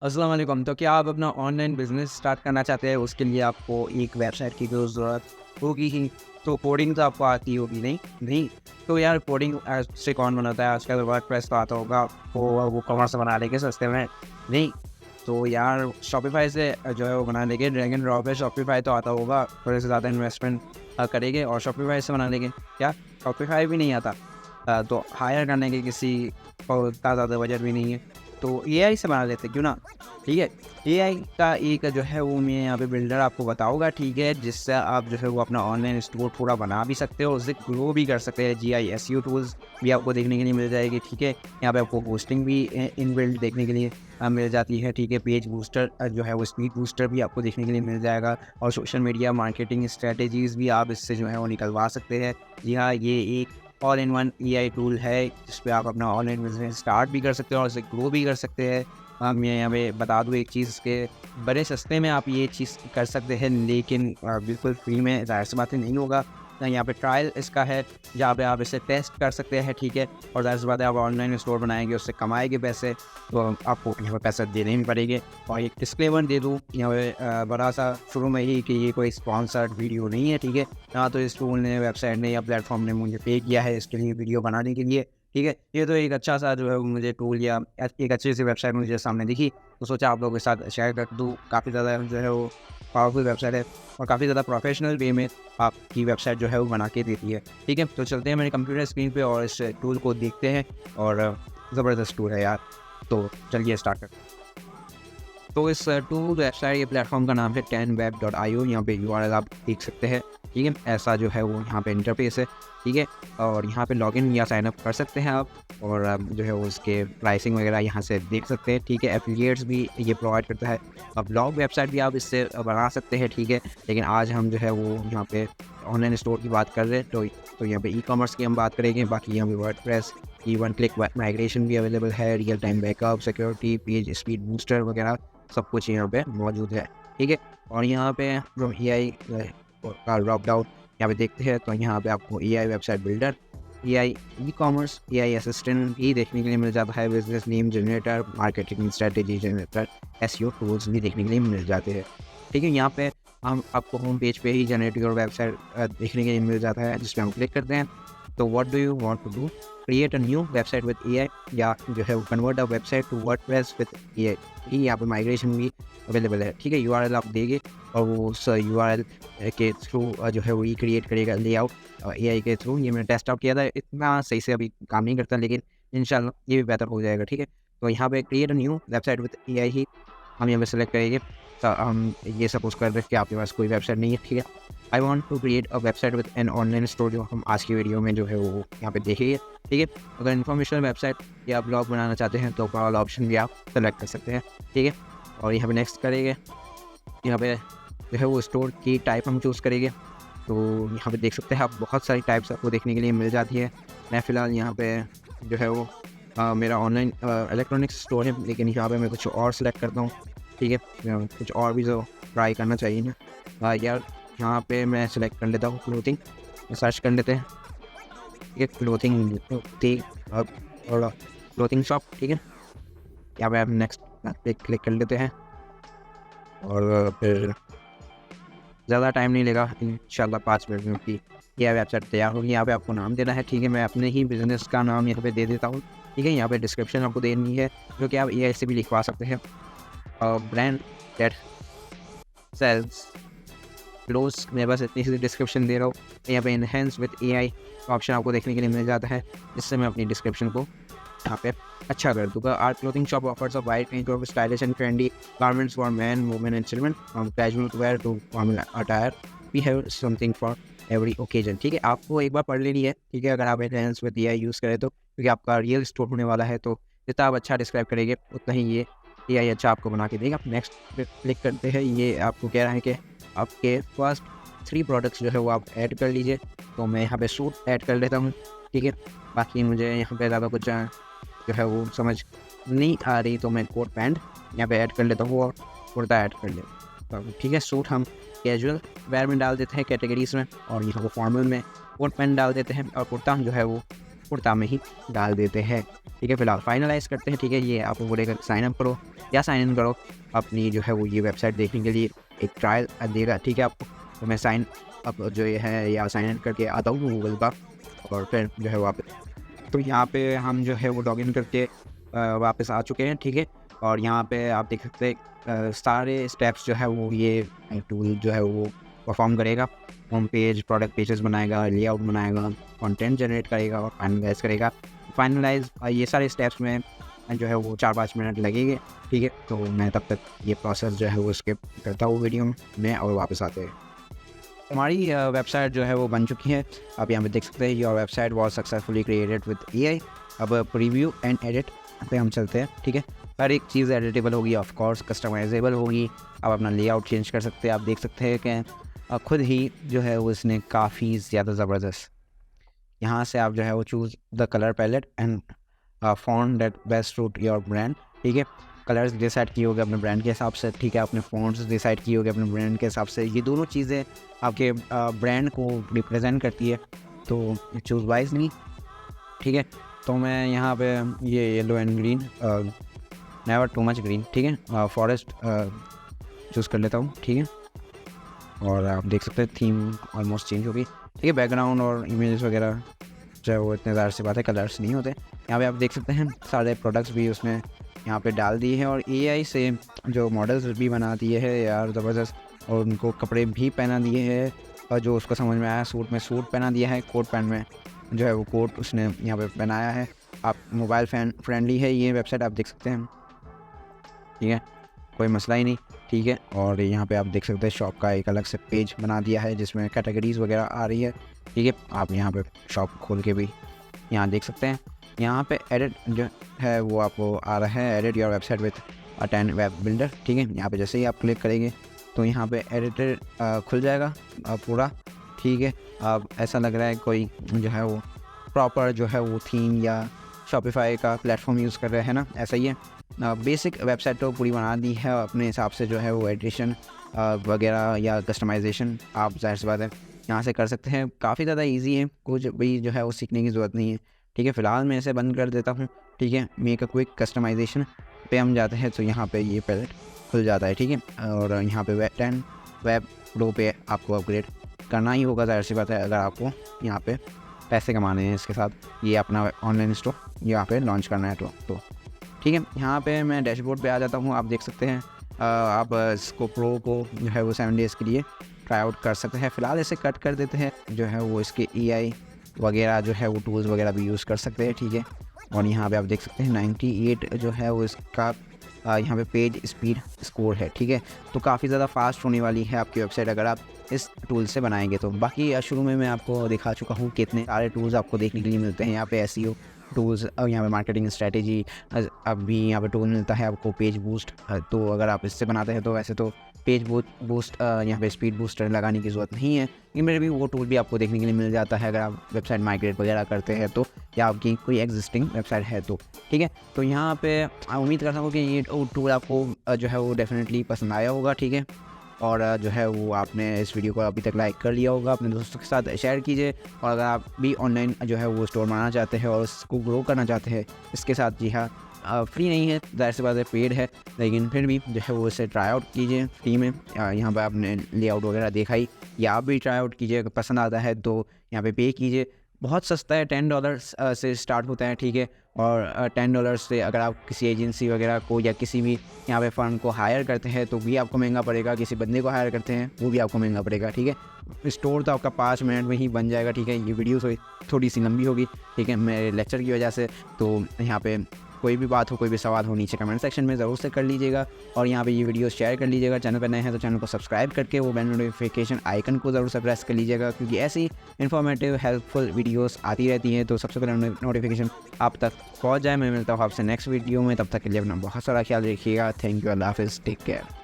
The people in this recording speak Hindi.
अस्सलाम वालेकुम। तो क्या आप अपना ऑनलाइन बिज़नेस स्टार्ट करना चाहते हैं? उसके लिए आपको एक वेबसाइट की तो ज़रूरत होगी ही। तो कोडिंग तो आपको आती होगी नहीं? नहीं। तो यार कोडिंग से कौन बनाता है? आजकल वर्डप्रेस तो आता होगा आपको, वो कॉमर्स बना लेंगे सस्ते में। नहीं। तो यार शॉपिफ़ाई से जो है वो बना लेंगे। ड्रैग एंड ड्रॉप है, शॉपिफ़ाई तो आता होगा। थोड़े से ज़्यादा इन्वेस्टमेंट करेंगे और शॉपिफ़ाई से बना लेंगे। क्या? शॉपिफ़ाई भी नहीं आता? तो हायर करने के किसी को उतना ज़्यादा बजट भी नहीं है। तो एआई से बना लेते क्यों ना? ठीक है। एआई का एक जो है वो मैं यहाँ पे बिल्डर आपको बताऊँगा, ठीक है, जिससे आप जो है वो अपना ऑनलाइन स्टोर थोड़ा बना भी सकते हो, उससे ग्रो भी कर सकते हैं। जीआई एसईओ टूल्स भी आपको देखने के लिए मिल जाएगी, ठीक है। यहाँ पे आपको होस्टिंग भी इनबिल्ट देखने के लिए मिल जाती है, ठीक है। पेज बूस्टर जो है वो स्पीड बूस्टर भी आपको देखने के लिए मिल जाएगा और सोशल मीडिया मार्केटिंग स्ट्रेटेजीज़ भी आप इससे जो है वो निकलवा सकते हैं। जी हाँ, ये एक all in one AI tool है जिस पे आप अपना ऑनलाइन बिजनेस स्टार्ट भी कर सकते हो और उसे ग्रो भी कर सकते हैं। मैं यहाँ पे बता दूँ एक चीज़ के बड़े सस्ते में आप ये चीज़ कर सकते हैं, लेकिन बिल्कुल फ्री में ज़ाहिर सी बात है नहीं होगा। यहाँ पे ट्रायल इसका है जहाँ पे आप इसे टेस्ट कर सकते हैं, ठीक है। और ज़ाहिर सी बात है आप ऑनलाइन स्टोर बनाएंगे, उससे कमाएंगे पैसे, तो आपको यहाँ पे पैसे देने ही पड़ेंगे। और एक डिस्क्लेमर दे दूँ यहाँ पे बड़ा सा शुरू में ही कि ये कोई स्पॉन्सर्ड वीडियो नहीं है, ठीक है। ना तो इस टूल ने, वेबसाइट ने या प्लेटफॉर्म ने मुझे पे किया है इसके लिए वीडियो बनाने के लिए, ठीक है। ये तो एक अच्छा सा जो है वो मुझे टूल या एक अच्छी सी वेबसाइट मुझे सामने दिखी, तो सोचा आप लोगों के साथ शेयर कर दूँ। काफ़ी ज़्यादा जो है वो पावरफुल वेबसाइट है और काफ़ी ज़्यादा प्रोफेशनल वे में आपकी वेबसाइट जो है वो बना के देती है, ठीक है। तो चलते हैं मेरे कंप्यूटर स्क्रीन पे और इस टूल को देखते हैं। और ज़बरदस्त टूल है यार, तो चलिए स्टार्ट करते हैं। तो इस टूल वेबसाइट या प्लेटफॉर्म का नाम है 10web.io। यहाँ पे यूआरएल आप देख सकते हैं, ठीक है। ऐसा जो है वो यहाँ पे इंटरफेस है, ठीक है। और यहाँ पे लॉगिन या साइन अप कर सकते हैं आप, और जो है वो उसके प्राइसिंग वगैरह यहाँ से देख सकते हैं, ठीक है। एफिलिएट्स भी ये प्रोवाइड करता है। अब ब्लॉग वेबसाइट भी आप इससे बना सकते हैं, ठीक है। लेकिन आज हम जो है वो यहाँ पे ऑनलाइन स्टोर की बात कर रहे हैं, तो यहाँ पे ई कॉमर्स की हम बात करेंगे। बाकी यहाँ पे वर्डप्रेस की वन क्लिक माइग्रेशन भी अवेलेबल है, real time backup, security, page speed booster वगैरह सब कुछ यहाँ पे मौजूद है, ठीक है। और यहाँ पे जो एआई का ड्रॉप डाउन यहाँ पे देखते हैं, तो यहाँ पे आपको AI website builder, AI e commerce, AI assistant भी देखने के लिए मिल जाता है, business name generator, marketing strategy generator, SEO tools भी देखने के लिए मिल जाते हैं, ठीक है। यहाँ पे हम आपको होम पेज पे ही जनरेट योर वेबसाइट देखने के लिए मिल जाता है, जिस पर हम क्लिक करते हैं। तो what do you want to do? Create a new website with AI, या जो है convert a website to WordPress with AI. यहाँ पे माइग्रेशन भी अवेलेबल है, ठीक है। यूआरएल आप देंगे और वो उस यूआरएल के थ्रू जो है वो रिक्रिएट करेगा लेआउट एआई के थ्रू। ये मैंने टेस्ट आउट किया था, इतना सही से अभी काम नहीं करता, लेकिन इंशाल्लाह ये भी बेहतर हो जाएगा, ठीक है। तो यहाँ पे create a new website with AI ही हम यहाँ पे सेलेक्ट करेंगे। तो हम ये सपोज कर रहे हैं कि आपके पास कोई वेबसाइट नहीं है, ठीक है। I want to create a website with an online store, जो हम आज की वीडियो में जो है वो यहाँ पे देखेंगे, ठीक है। अगर इन्फॉर्मेशनल वेबसाइट या ब्लॉग बनाना चाहते हैं तो वाला ऑप्शन भी आप सेलेक्ट कर सकते हैं, ठीक है। और यहाँ पे नेक्स्ट करेंगे। यहाँ पे जो है वो स्टोर की टाइप हम चूज़ करेंगे। तो यहाँ पे देख सकते हैं आप, बहुत सारी टाइप्स आपको देखने के लिए मिल जाती है। मैं फ़िलहाल यहाँ पे जो है वो मेरा ऑनलाइन इलेक्ट्रॉनिक्स स्टोर है, लेकिन यहाँ पे मैं कुछ और सेलेक्ट करता हूँ, ठीक है। कुछ और भी जो ट्राई करना चाहिए ना यार। यहाँ पे मैं सेलेक्ट कर लेता हूँ क्लोथिंग, सर्च कर लेते हैं, ठीक है। क्लोथिंग और क्लोथिंग शॉप, ठीक है। यहाँ पे आप नेक्स्ट पे क्लिक कर लेते हैं और फिर ज़्यादा टाइम नहीं लेगा, इंशाल्लाह 5 मिनट में आपकी यह वेबसाइट तैयार होगी। यहाँ पे आपको नाम देना है, ठीक है। मैं अपने ही बिज़नेस का नाम यहाँ पे दे देता हूँ, ठीक है। यहाँ पे डिस्क्रिप्शन आपको देनी है, जो कि आप एआई से भी लिखवा सकते हैं। ब्रांड दैट सेल्स क्लोज, मेरे पास इतनी सी डिस्क्रिप्शन दे रहा हूँ। यहाँ पे इनहेंस विद एआई ऑप्शन आपको देखने के लिए मिल जाता है, जिससे मैं अपनी डिस्क्रिप्शन को यहाँ पे अच्छा कर दूँगा। Our clothing shop offers a wide range of stylish and trendy garments for man, women and children, from casual to wear to formal attire, we have something for every occasion, ठीक है। आपको एक बार पढ़ लेनी है, ठीक है, अगर आप इनहेंस विद एआई यूज़ करें तो, क्योंकि आपका रियल स्टोर होने वाला है। तो जितना आप अच्छा डिस्क्राइब करेंगे उतना ही ये एआई अच्छा आपको बना के देगा। आप नेक्स्ट पे क्लिक करते हैं। ये आपको कह रहा है कि आपके फर्स्ट 3 प्रोडक्ट्स जो है वो आप ऐड कर लीजिए। तो मैं यहाँ पे सूट ऐड कर लेता हूँ, ठीक है। बाकी मुझे यहाँ पे ज़्यादा कुछ जो है वो समझ नहीं आ रही, तो मैं कोट पैंट यहाँ पे ऐड कर लेता हूँ और कुर्ता ऐड कर लेता हूँ, ठीक है। सूट हम कैजुअल वेयर में डाल देते हैं कैटेगरीज में, और यहाँ को फॉर्मल में कोट पैंट डाल देते हैं, और कुर्ता जो है वो कुर्ता में ही डाल देते हैं, ठीक है। फिलहाल फाइनलाइज़ करते हैं, ठीक है। ये आपको बोलेगा साइन अप करो या साइन इन करो अपनी जो है वो ये वेबसाइट देखने के लिए, एक ट्रायल देगा, ठीक है आपको। तो मैं साइन अप जो ये है या साइन इन करके आता हूँ गूगल का, और फिर जो है वापस, तो यहाँ पे हम जो है वो लॉगिन करके वापस आ चुके हैं, ठीक है। और यहाँ पे आप देख सकते हैं सारे स्टेप्स जो है वो ये टूल जो है वो परफॉर्म करेगा। होम पेज, प्रोडक्ट पेजेस बनाएगा, लेआउट बनाएगा, कंटेंट जनरेट करेगा और फाइनलाइज़ करेगा। फाइनलाइज़ ये सारे स्टेप्स में जो है वो 4-5 मिनट लगेंगे, ठीक है। तो मैं तब तक ये प्रोसेस जो है वो स्किप करता हूँ वीडियो में और वापस आते हैं। हमारी वेबसाइट जो है वो बन चुकी है। आप यहाँ पे देख सकते हैं your website was successfully created with AI। अब प्रीव्यू एंड एडिट पे हम चलते हैं, ठीक है। हर एक चीज़ एडिटेबल होगी, ऑफ कोर्स कस्टमाइजेबल होगी। आप अपना लेआउट चेंज कर सकते हैं। आप देख सकते हैं कि खुद ही जो है वो इसने काफ़ी ज़्यादा ज़बरदस्त, यहाँ से आप जो है वो choose the colour palette and font that best suit your brand, ठीक है। कलर्स डिसाइड किए होगे अपने ब्रांड के हिसाब से, ठीक है। आपने फॉन्ट्स डिसाइड किए होगे अपने ब्रांड के हिसाब से। ये दोनों चीज़ें आपके ब्रांड को रिप्रेजेंट करती है, तो चूज़ वाइजली, ठीक है। तो मैं यहाँ पे ये yellow and green, never too much green, ठीक है, फॉरेस्ट चूज़ कर लेता हूँ, ठीक है। और आप देख सकते हैं थीम ऑलमोस्ट चेंज होगी, ठीक है। बैकग्राउंड और इमेजेस वगैरह जो है वो इतने ज़्यादा सी बात है, कलर्स नहीं होते। यहाँ पे आप देख सकते हैं सारे प्रोडक्ट्स भी उसने यहाँ पे डाल दिए हैं, और AI से जो मॉडल्स भी बना दिए हैं यार ज़बरदस्त, और उनको कपड़े भी पहना दिए हैं, और जो उसको समझ में आया सूट में सूट पहना दिया है, कोट पैंट में जो है वो कोट उसने यहाँ पे पहनाया है। आप मोबाइल फ्रेंडली है ये वेबसाइट, आप देख सकते हैं, ठीक है, कोई मसला ही नहीं, ठीक है। और यहाँ पे आप देख सकते हैं शॉप का एक अलग से पेज बना दिया है जिसमें कैटेगरीज़ वगैरह आ रही है, ठीक है। आप यहाँ पे शॉप खोल के भी यहाँ देख सकते हैं। यहाँ पे एडिट जो है वो आपको आ रहा है, edit your website with A10 web builder, ठीक है। यहाँ पे जैसे ही आप क्लिक करेंगे तो यहाँ पे एडिटर खुल जाएगा पूरा, ठीक है। अब ऐसा लग रहा है कोई जो है वो प्रॉपर जो है वो थीम या शॉपिफाई का प्लेटफॉर्म यूज़ कर रहे हैं ना, ऐसा ही है। बेसिक वेबसाइट तो पूरी बना दी है अपने हिसाब से, जो है वो एडिशन वगैरह या कस्टमाइजेशन आप जाहिर सी बात है यहाँ से कर सकते हैं। काफ़ी ज़्यादा इजी है, कुछ भी जो है वो सीखने की ज़रूरत नहीं है, ठीक है। फ़िलहाल मैं इसे बंद कर देता हूँ, ठीक है। मेक अ क्विक कस्टमाइजेशन पे हम जाते हैं, तो यहाँ पे ये पैलेट खुल जाता है, ठीक है। और यहाँ पे A10 वेब प्रो पे आपको अपग्रेड करना ही होगा, जाहिर सी बात है, अगर आपको यहाँ पे पैसे कमाने हैं इसके साथ, ये अपना ऑनलाइन स्टोर यहाँ पे लॉन्च करना है तो ठीक है। यहाँ पे मैं डैशबोर्ड पे आ जाता हूँ। आप देख सकते हैं आप इसको प्रो को जो है वो 7 डेज़ के लिए ट्राई आउट कर सकते हैं। फ़िलहाल इसे कट कर देते हैं, जो है वो इसके AI वगैरह जो है वो टूल्स वगैरह भी यूज़ कर सकते हैं, ठीक है। और यहाँ पे आप देख सकते हैं 98 जो है वो इसका यहाँ पे पेज स्पीड स्कोर है, ठीक है। तो काफ़ी ज़्यादा फास्ट होने वाली है आपकी वेबसाइट अगर आप इस टूल से बनाएंगे तो। बाकी शुरू में मैं आपको दिखा चुका हूँ कितने सारे टूल्स आपको देखने के लिए मिलते हैं यहाँ पे, SEO टूल्स, यहाँ पे मार्केटिंग स्ट्रेटेजी, अब भी यहाँ पे टूल मिलता है आपको पेज बूस्ट। तो अगर आप इससे बनाते हैं तो वैसे तो पेज बूस्ट यहाँ पे स्पीड बूस्टर लगाने की ज़रूरत नहीं है, लेकिन मेरे भी वो टूल भी आपको देखने के लिए मिल जाता है अगर आप वेबसाइट माइग्रेट वगैरह करते हैं तो, या आपकी कोई एग्जिस्टिंग वेबसाइट है तो, ठीक है। तो यहाँ पे उम्मीद करता हूँ कि ये टूल आपको जो है वो डेफिनेटली पसंद आया होगा, ठीक है। और जो है वो आपने इस वीडियो को अभी तक लाइक कर लिया होगा, अपने दोस्तों के साथ शेयर कीजिए। और अगर आप भी ऑनलाइन जो है वो स्टोर बनाना चाहते हैं और उसको ग्रो करना चाहते हैं इसके साथ, जी हाँ, फ्री नहीं है, जाहिर सी बात है पेड है, लेकिन फिर भी जो है वो इसे ट्राई आउट कीजिए फ्री में। यहाँ पर आपने लेआउट वगैरह देखा ही, या आप भी ट्राई आउट कीजिए, अगर पसंद आता है तो यहाँ पे कीजिए। बहुत सस्ता है, $10 से स्टार्ट होता है, ठीक है। और $10 से अगर आप किसी एजेंसी वगैरह को या किसी भी यहाँ पे फर्म को हायर करते हैं तो भी आपको महंगा पड़ेगा, किसी बंदे को हायर करते हैं वो भी आपको महंगा पड़ेगा, ठीक है। स्टोर तो आपका 5 मिनट में ही बन जाएगा, ठीक है। ये वीडियो थोड़ी सी लंबी होगी, ठीक है, मेरे लेक्चर की वजह से। तो यहाँ पे कोई भी बात हो, कोई भी सवाल हो, नीचे कमेंट सेक्शन में ज़रूर से कर लीजिएगा। और यहाँ पे ये वीडियो शेयर कर लीजिएगा। चैनल पर नए हैं तो चैनल को सब्सक्राइब करके वो बेल नोटिफिकेशन आइकन को ज़रूर से प्रेस कर लीजिएगा, क्योंकि ऐसी इन्फॉर्मेटिव हेल्पफुल वीडियोस आती रहती हैं, तो सबसे पहले नोटिफिकेशन आप तक पहुँच जाए। मैं मिलता हूँ आपसे नेक्स्ट वीडियो में, तब तक के लिए अपना बहुत सारा ख्याल रखिएगा। थैंक यू, अल्लाह हाफ़िज़, टेक केयर।